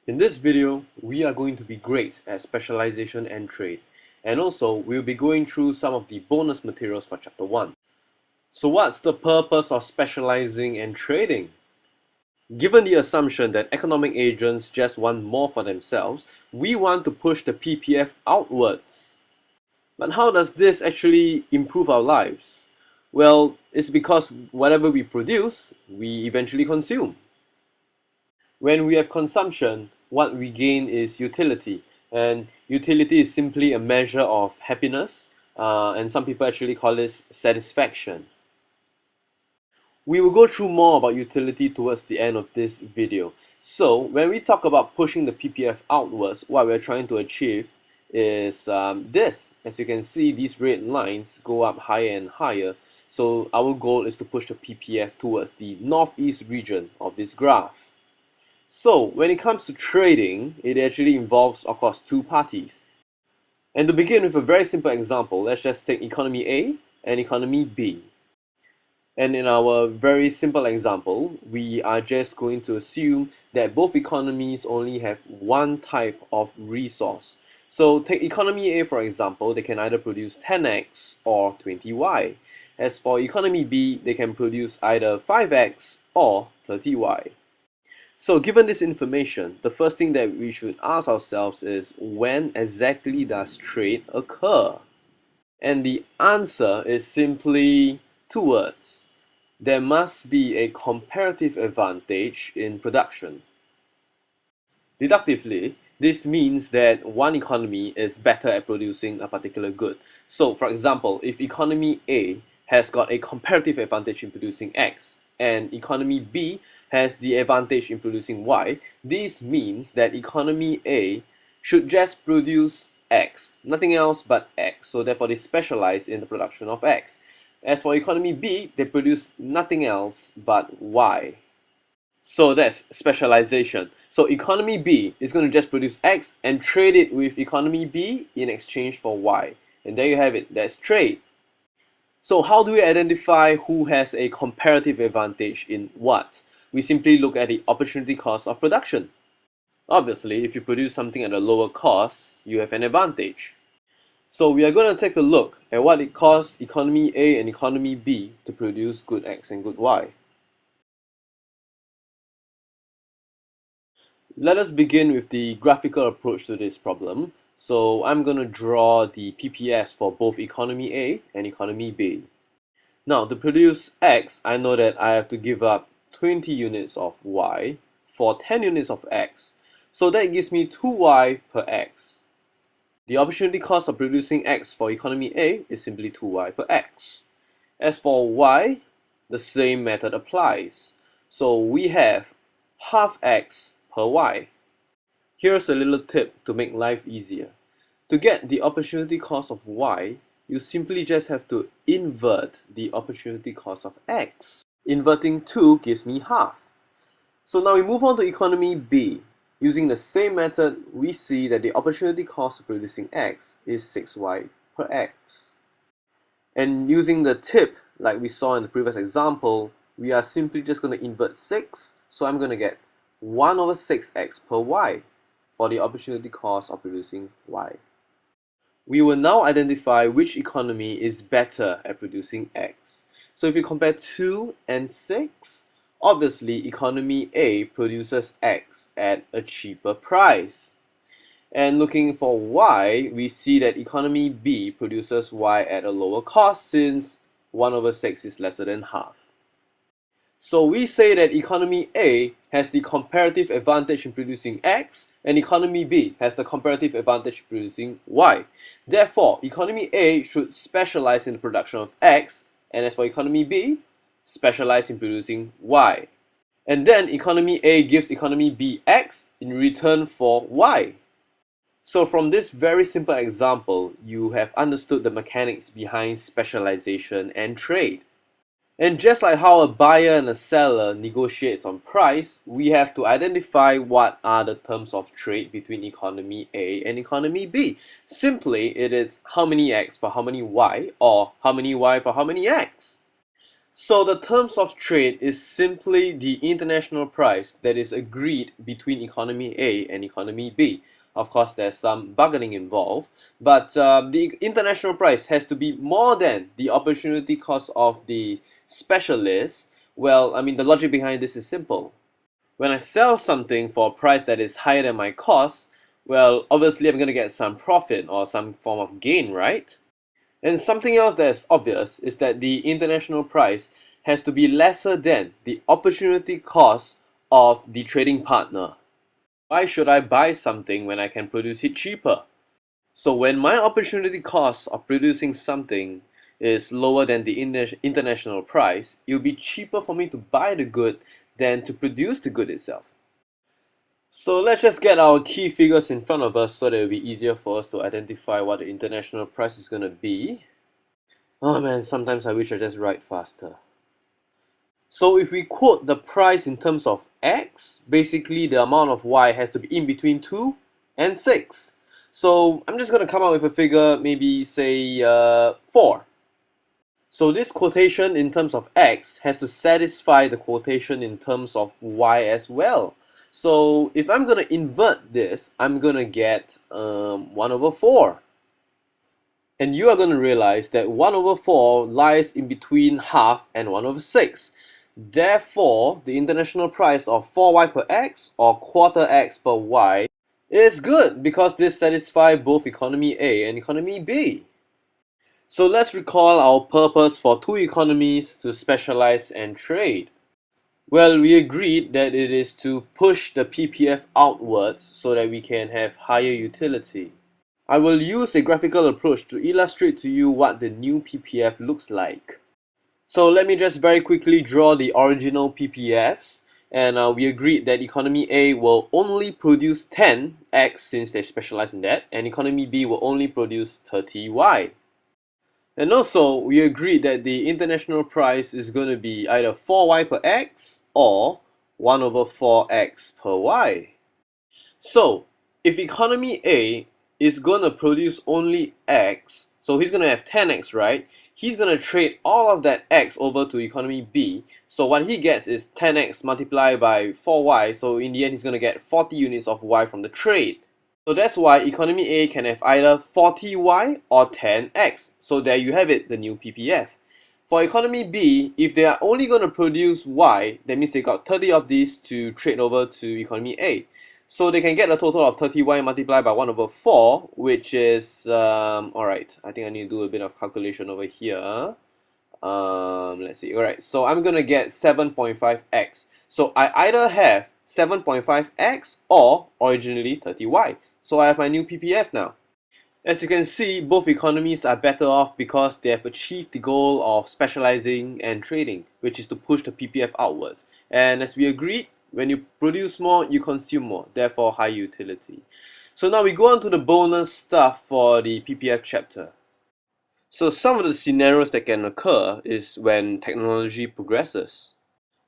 In this video, we are going to be great at specialization and trade, and also we'll be going through some of the bonus materials for Chapter 1. So what's the purpose of specializing and trading? Given the assumption that economic agents just want more for themselves, we want to push the PPF outwards. But how does this actually improve our lives? Well, it's because whatever we produce, we eventually consume. When we have consumption, what we gain is utility, and utility is simply a measure of happiness, and some people actually call this satisfaction. We will go through more about utility towards the end of this video. So when we talk about pushing the PPF outwards, what we're trying to achieve is this. As you can see, these red lines go up higher and higher. So our goal is to push the PPF towards the northeast region of this graph. So when it comes to trading, it actually involves, of course, two parties. And to begin with a very simple example, let's just take economy A and economy B. And in our very simple example, we are just going to assume that both economies only have one type of resource. So take economy A for example, they can either produce 10x or 20y. As for economy B, they can produce either 5x or 30y. So given this information, the first thing that we should ask ourselves is, when exactly does trade occur? And the answer is simply two words. There must be a comparative advantage in production. Deductively, this means that one economy is better at producing a particular good. So for example, if economy A has got a comparative advantage in producing X, and economy B has the advantage in producing Y, this means that economy A should just produce X, nothing else but X, so therefore they specialize in the production of X. As for economy B, they produce nothing else but Y. So that's specialization. So economy B is going to just produce X and trade it with economy B in exchange for Y. And there you have it, that's trade. So how do we identify who has a comparative advantage in what? We simply look at the opportunity cost of production. Obviously, if you produce something at a lower cost, you have an advantage. So we are going to take a look at what it costs economy A and economy B to produce good X and good Y. Let us begin with the graphical approach to this problem. So I'm going to draw the PPS for both economy A and economy B. Now to produce X, I know that I have to give up 20 units of Y for 10 units of X. So that gives me 2Y per X. The opportunity cost of producing X for economy A is simply 2Y per X. As for Y, the same method applies. So we have half X per Y. Here's a little tip to make life easier. To get the opportunity cost of Y, you simply just have to invert the opportunity cost of X. Inverting 2 gives me half. So now we move on to economy B. Using the same method, we see that the opportunity cost of producing X is 6Y per X. And using the tip, like we saw in the previous example, we are simply just going to invert 6. So I'm going to get 1 over 6x per Y for the opportunity cost of producing Y. We will now identify which economy is better at producing X. So if you compare 2 and 6, obviously economy A produces X at a cheaper price. And looking for Y, we see that economy B produces Y at a lower cost, since 1 over 6 is lesser than half. So we say that economy A has the comparative advantage in producing X, and economy B has the comparative advantage in producing Y. Therefore, economy A should specialize in the production of X, and as for economy B, specialize in producing Y. And then economy A gives economy B X in return for Y. So from this very simple example, you have understood the mechanics behind specialization and trade. And just like how a buyer and a seller negotiates on price, we have to identify what are the terms of trade between economy A and economy B. Simply, it is how many X for how many Y, or how many Y for how many X. So the terms of trade is simply the international price that is agreed between economy A and economy B. Of course, there's some bargaining involved, but the international price has to be more than the opportunity cost of the specialist. Well, I mean, the logic behind this is simple. When I sell something for a price that is higher than my cost, well, obviously I'm going to get some profit or some form of gain, right? And something else that's obvious is that the international price has to be lesser than the opportunity cost of the trading partner. Why should I buy something when I can produce it cheaper? So when my opportunity cost of producing something is lower than the international price, it will be cheaper for me to buy the good than to produce the good itself. So let's just get our key figures in front of us so that it will be easier for us to identify what the international price is going to be. Oh man, sometimes I wish I just write faster. So if we quote the price in terms of x, basically the amount of y has to be in between 2 and 6. So I'm just going to come up with a figure, maybe say 4. So this quotation in terms of x has to satisfy the quotation in terms of y as well. So if I'm going to invert this, I'm going to get 1 over 4. And you are going to realize that 1 over 4 lies in between half and 1 over 6. Therefore, the international price of 4y per x or quarter x per y is good because this satisfies both economy A and economy B. So let's recall our purpose for two economies to specialize and trade. Well, we agreed that it is to push the PPF outwards so that we can have higher utility. I will use a graphical approach to illustrate to you what the new PPF looks like. So let me just very quickly draw the original PPFs, and we agreed that economy A will only produce 10x since they specialize in that, and economy B will only produce 30y. And also, we agreed that the international price is going to be either 4y per x or 1 over 4x per y. So, if economy A is going to produce only x, so he's going to have 10x, right? He's going to trade all of that x over to economy B. So what he gets is 10x multiplied by 4y. So in the end, he's going to get 40 units of y from the trade. So that's why economy A can have either 40y or 10x. So there you have it, the new PPF. For economy B, if they are only going to produce y, that means they got 30 of these to trade over to economy A. So they can get a total of 30y multiplied by 1 over 4, which is, alright, I think I need to do a bit of calculation over here. Let's see, alright, so I'm going to get 7.5x. So I either have 7.5x or originally 30y. So I have my new PPF now. As you can see, both economies are better off because they have achieved the goal of specializing and trading, which is to push the PPF outwards. And as we agreed, when you produce more, you consume more, therefore high utility. So now we go on to the bonus stuff for the PPF chapter. So some of the scenarios that can occur is when technology progresses.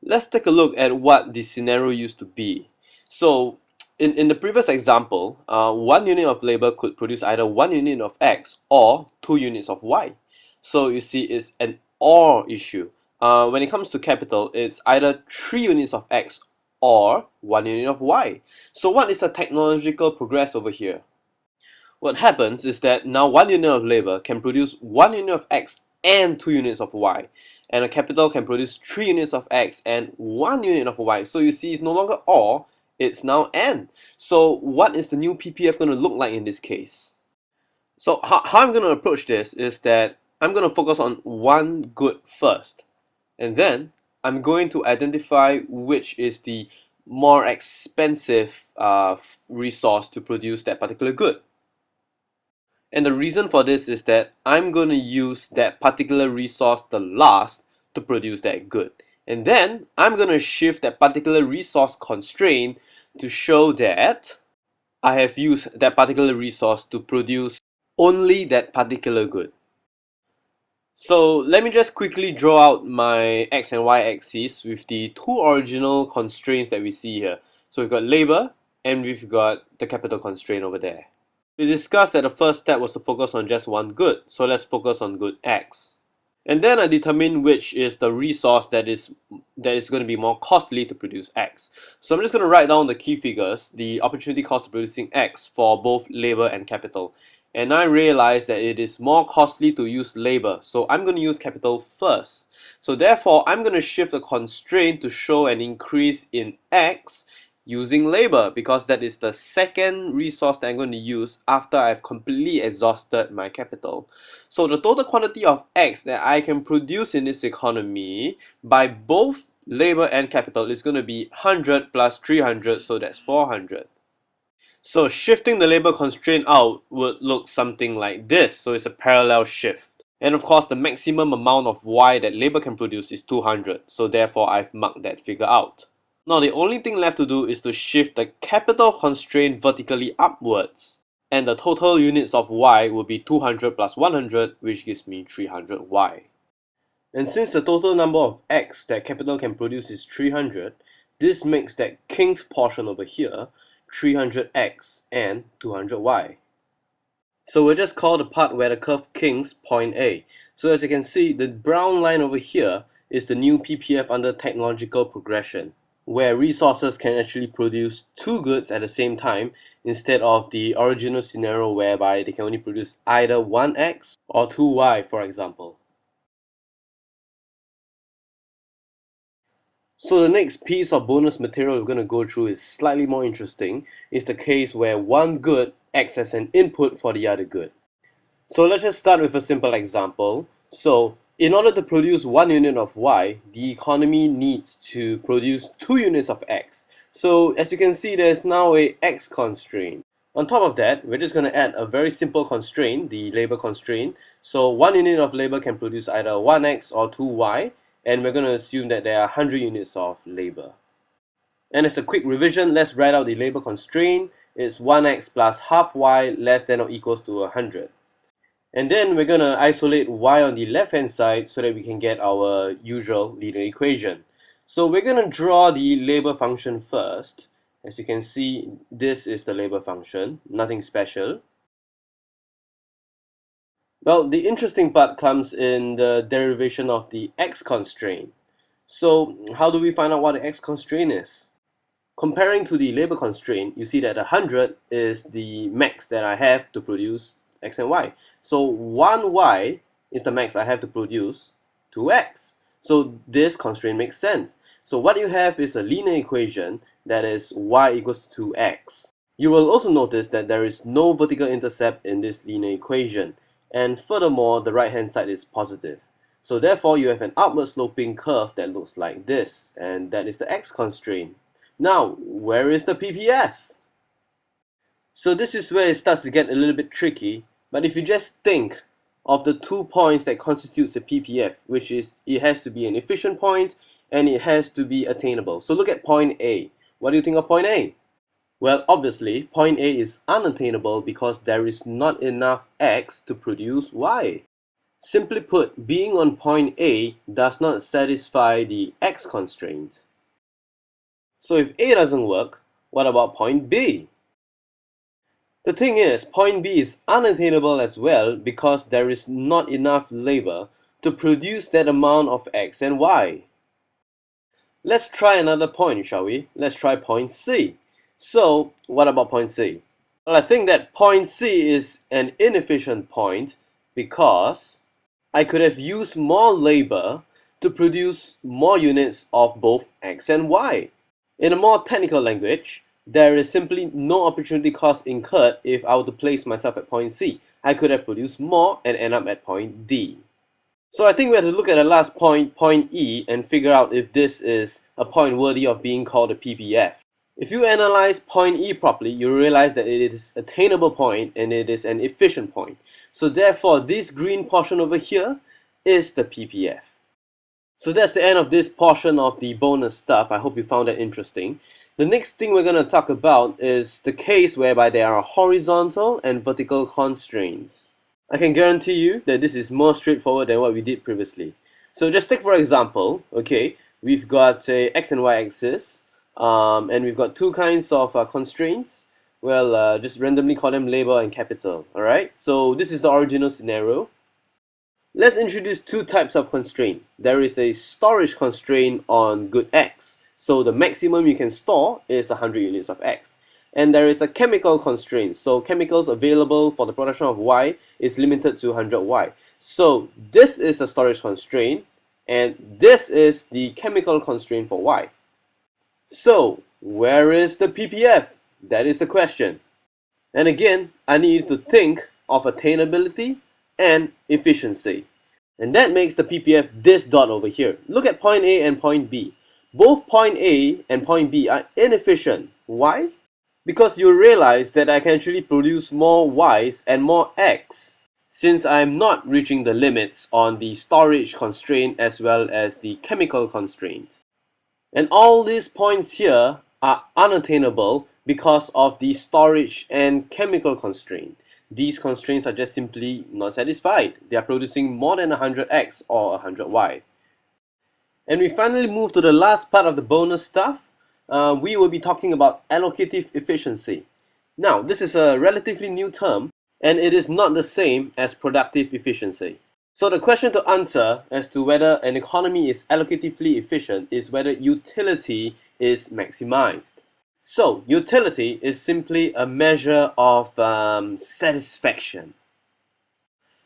Let's take a look at what the scenario used to be. So in the previous example, 1 unit of labor could produce either 1 unit of X or 2 units of Y. So you see, it's an or issue. When it comes to capital, it's either 3 units of X or 1 unit of Y. So what is the technological progress over here? What happens is that now 1 unit of labor can produce 1 unit of X and 2 units of Y. And a capital can produce 3 units of X and 1 unit of Y. So you see, it's no longer or, it's now and. So what is the new PPF going to look like in this case? So how I'm going to approach this is that I'm going to focus on one good first. And then I'm going to identify which is the more expensive resource to produce that particular good. And the reason for this is that I'm going to use that particular resource the last to produce that good. And then I'm going to shift that particular resource constraint to show that I have used that particular resource to produce only that particular good. So let me just quickly draw out my x and y axes with the two original constraints that we see here. So we've got labor and we've got the capital constraint over there. We discussed that the first step was to focus on just one good, so let's focus on good x. And then I determine which is the resource that is going to be more costly to produce X. So I'm just going to write down the key figures, the opportunity cost of producing X for both labor and capital. And I realize that it is more costly to use labor, so I'm going to use capital first. So therefore, I'm going to shift the constraint to show an increase in X using labor, because that is the second resource that I'm going to use after I've completely exhausted my capital. So the total quantity of X that I can produce in this economy by both labor and capital is going to be 100 plus 300, so that's 400. So shifting the labor constraint out would look something like this. So it's a parallel shift. And of course, the maximum amount of Y that labor can produce is 200. So therefore, I've marked that figure out. Now the only thing left to do is to shift the capital constraint vertically upwards. And the total units of Y will be 200 plus 100, which gives me 300Y. And since the total number of X that capital can produce is 300, this makes that king's portion over here 300X and 200Y. So we'll just call the part where the curve kings point A. So as you can see, the brown line over here is the new PPF under technological progression, where resources can actually produce two goods at the same time instead of the original scenario whereby they can only produce either 1x or 2y, for example. So the next piece of bonus material we're going to go through is slightly more interesting. It's the case where one good acts as an input for the other good. So let's just start with a simple example. So in order to produce 1 unit of Y, the economy needs to produce 2 units of X. So as you can see, there's now a X constraint. On top of that, we're just going to add a very simple constraint, the labor constraint. So 1 unit of labor can produce either 1X or 2Y, and we're going to assume that there are 100 units of labor. And as a quick revision, let's write out the labor constraint. It's 1x plus half y less than or equals to 100. And then we're going to isolate y on the left hand side so that we can get our usual linear equation. So we're going to draw the labor function first. As you can see, this is the labor function, nothing special. Well, the interesting part comes in the derivation of the x constraint. So how do we find out what the x constraint is? Comparing to the labor constraint, you see that 100 is the max that I have to produce x and y. So 1y is the max I have to produce 2x. So this constraint makes sense. So what you have is a linear equation that is y equals to 2x. You will also notice that there is no vertical intercept in this linear equation. And furthermore, the right hand side is positive. So therefore, you have an upward sloping curve that looks like this, and that is the x constraint. Now, where is the PPF? So this is where it starts to get a little bit tricky, but if you just think of the 2 points that constitutes a PPF, which is it has to be an efficient point and it has to be attainable. So look at point A. What do you think of point A? Well, obviously, point A is unattainable because there is not enough X to produce Y. Simply put, being on point A does not satisfy the X constraint. So if A doesn't work, what about point B? The thing is, point B is unattainable as well because there is not enough labor to produce that amount of X and Y. Let's try another point, shall we? Let's try point C. So, what about point C? Well, I think that point C is an inefficient point because I could have used more labor to produce more units of both X and Y. In a more technical language, there is simply no opportunity cost incurred if I were to place myself at point C. I could have produced more and end up at point D. So I think we have to look at the last point, point E, and figure out if this is a point worthy of being called a PPF. If you analyze point E properly, you realize that it is an attainable point and it is an efficient point. So therefore, this green portion over here is the PPF. So that's the end of this portion of the bonus stuff. I hope you found that interesting. The next thing we're going to talk about is the case whereby there are horizontal and vertical constraints. I can guarantee you that this is more straightforward than what we did previously. So just take for example, okay, we've got a x and y axis, and we've got 2 kinds of constraints. Well, just randomly call them labor and capital, alright? So this is the original scenario. Let's introduce two types of constraint. There is a storage constraint on good X. So the maximum you can store is 100 units of X. And there is a chemical constraint. So chemicals available for the production of Y is limited to 100 Y. So this is a storage constraint, and this is the chemical constraint for Y. So where is the PPF? That is the question. And again, I need you to think of attainability and efficiency. And that makes the PPF this dot over here. Look at point A and point B. Both point A and point B are inefficient. Why? Because you realize that I can actually produce more Y's and more X since I'm not reaching the limits on the storage constraint as well as the chemical constraint. And all these points here are unattainable because of the storage and chemical constraint. These constraints are just simply not satisfied. They are producing more than 100x or 100y. And we finally move to the last part of the bonus stuff. We will be talking about allocative efficiency. Now, this is a relatively new term, and it is not the same as productive efficiency. So the question to answer as to whether an economy is allocatively efficient is whether utility is maximized. So utility is simply a measure of satisfaction.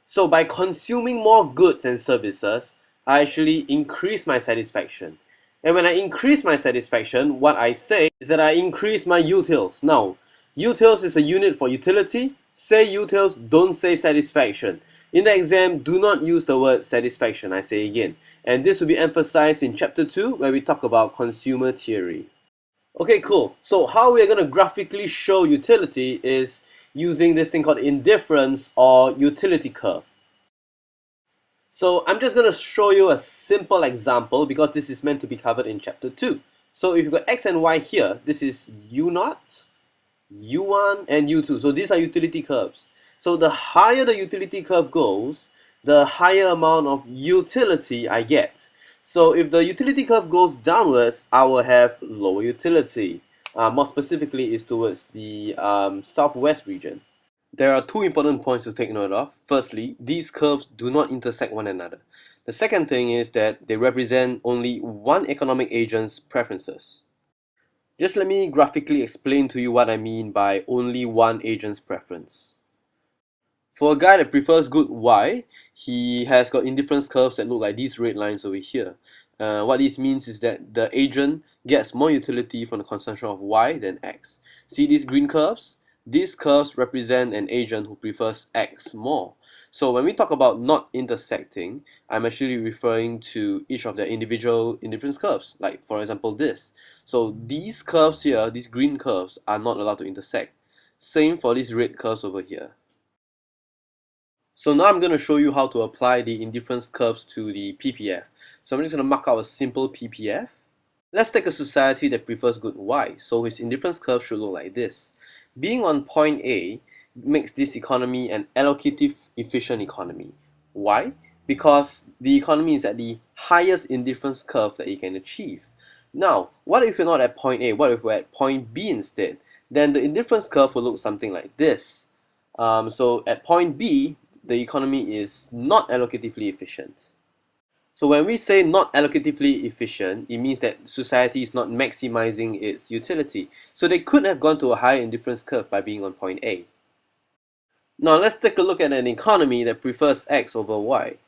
So by consuming more goods and services, I actually increase my satisfaction. And when I increase my satisfaction, what I say is that I increase my utils. Now, utils is a unit for utility. Say utils, don't say satisfaction. In the exam, do not use the word satisfaction, I say again. And this will be emphasized in Chapter 2, where we talk about consumer theory. Okay, cool. So how we're going to graphically show utility is using this thing called indifference or utility curve. So I'm just going to show you a simple example because this is meant to be covered in Chapter 2. So if you've got X and Y here, this is U0, U1, and U2. So these are utility curves. So the higher the utility curve goes, the higher amount of utility I get. So if the utility curve goes downwards, I will have lower utility. More specifically is towards the southwest region. There are two important points to take note of. Firstly, these curves do not intersect one another. The second thing is that they represent only one economic agent's preferences. Just let me graphically explain to you what I mean by only one agent's preference. For a guy that prefers good Y, he has got indifference curves that look like these red lines over here. What this means is that the agent gets more utility from the consumption of Y than X. See these green curves? These curves represent an agent who prefers X more. So when we talk about not intersecting, I'm actually referring to each of the individual indifference curves, like for example this. So these curves here, these green curves, are not allowed to intersect. Same for these red curves over here. So now I'm going to show you how to apply the indifference curves to the PPF. So I'm just going to mark out a simple PPF. Let's take a society that prefers good Y. So his indifference curve should look like this. Being on point A makes this economy an allocative efficient economy. Why? Because the economy is at the highest indifference curve that you can achieve. Now, what if you're not at point A? What if we're at point B instead? Then the indifference curve will look something like this. So at point B, the economy is not allocatively efficient. So when we say not allocatively efficient, it means that society is not maximizing its utility. So they could have gone to a higher indifference curve by being on point A. Now let's take a look at an economy that prefers X over Y.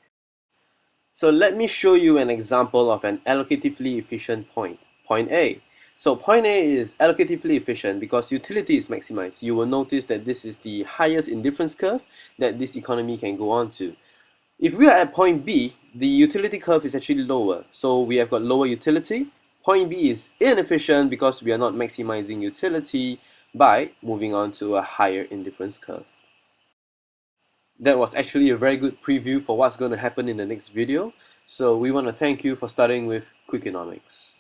So let me show you an example of an allocatively efficient point, point A. So point A is allocatively efficient because utility is maximized. You will notice that this is the highest indifference curve that this economy can go on to. If we are at point B, the utility curve is actually lower. So we have got lower utility. Point B is inefficient because we are not maximizing utility by moving on to a higher indifference curve. That was actually a very good preview for what's going to happen in the next video. So we want to thank you for studying with Quickienomics.